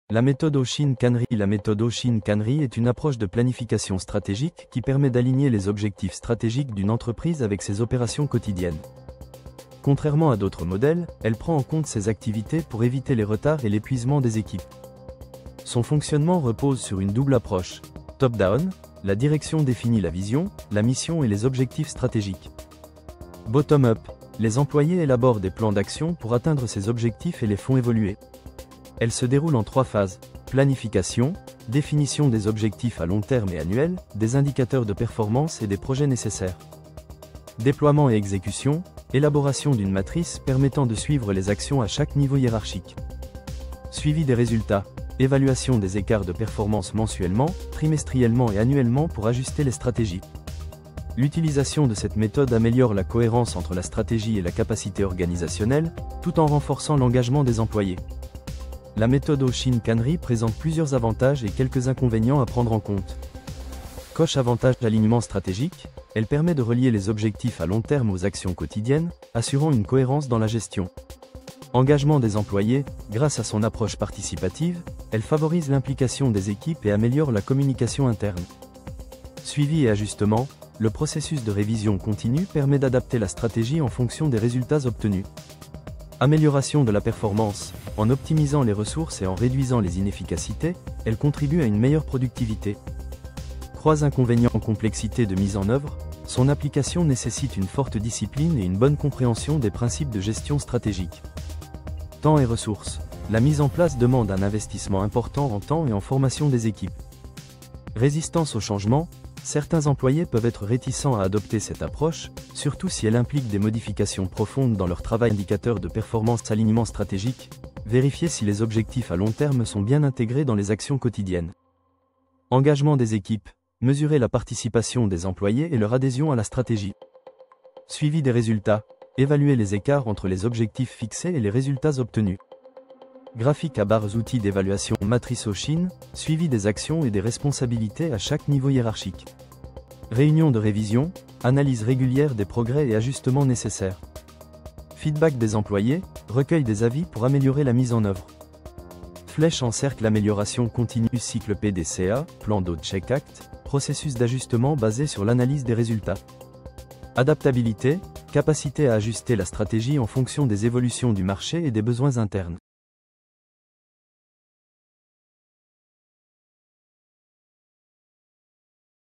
La méthode Oshin-Kanri. La méthode Oshin-Kanri est une approche de planification stratégique qui permet d'aligner les objectifs stratégiques d'une entreprise avec ses opérations quotidiennes. Contrairement à d'autres modèles, elle prend en compte ses activités pour éviter les retards et l'épuisement des équipes. Son fonctionnement repose sur une double approche. Top-down, la direction définit la vision, la mission et les objectifs stratégiques. Bottom-up, les employés élaborent des plans d'action pour atteindre ces objectifs et les font évoluer. Elle se déroule en 3 phases: planification, définition des objectifs à long terme et annuels, des indicateurs de performance et des projets nécessaires. Déploiement et exécution, élaboration d'une matrice permettant de suivre les actions à chaque niveau hiérarchique. Suivi des résultats, évaluation des écarts de performance mensuellement, trimestriellement et annuellement pour ajuster les stratégies. L'utilisation de cette méthode améliore la cohérence entre la stratégie et la capacité organisationnelle, tout en renforçant l'engagement des employés. La méthode Oshin-Kanri présente plusieurs avantages et quelques inconvénients à prendre en compte. Coche avantage d'alignement stratégique, elle permet de relier les objectifs à long terme aux actions quotidiennes, assurant une cohérence dans la gestion. Engagement des employés, grâce à son approche participative, elle favorise l'implication des équipes et améliore la communication interne. Suivi et ajustement, le processus de révision continue permet d'adapter la stratégie en fonction des résultats obtenus. Amélioration de la performance, en optimisant les ressources et en réduisant les inefficacités, elle contribue à une meilleure productivité. 3 inconvénients: complexité de mise en œuvre, son application nécessite une forte discipline et une bonne compréhension des principes de gestion stratégique. Temps et ressources, la mise en place demande un investissement important en temps et en formation des équipes. Résistance au changement, certains employés peuvent être réticents à adopter cette approche, surtout si elle implique des modifications profondes dans leur travail. Indicateur de performance, alignement stratégique, vérifier si les objectifs à long terme sont bien intégrés dans les actions quotidiennes. Engagement des équipes, mesurer la participation des employés et leur adhésion à la stratégie. Suivi des résultats, évaluer les écarts entre les objectifs fixés et les résultats obtenus. Graphique à barres, outils d'évaluation, matrice Oshin, suivi des actions et des responsabilités à chaque niveau hiérarchique. Réunion de révision, analyse régulière des progrès et ajustements nécessaires. Feedback des employés, recueil des avis pour améliorer la mise en œuvre. Flèche en cercle, amélioration continue, cycle PDCA, plan de check act, processus d'ajustement basé sur l'analyse des résultats. Adaptabilité, capacité à ajuster la stratégie en fonction des évolutions du marché et des besoins internes.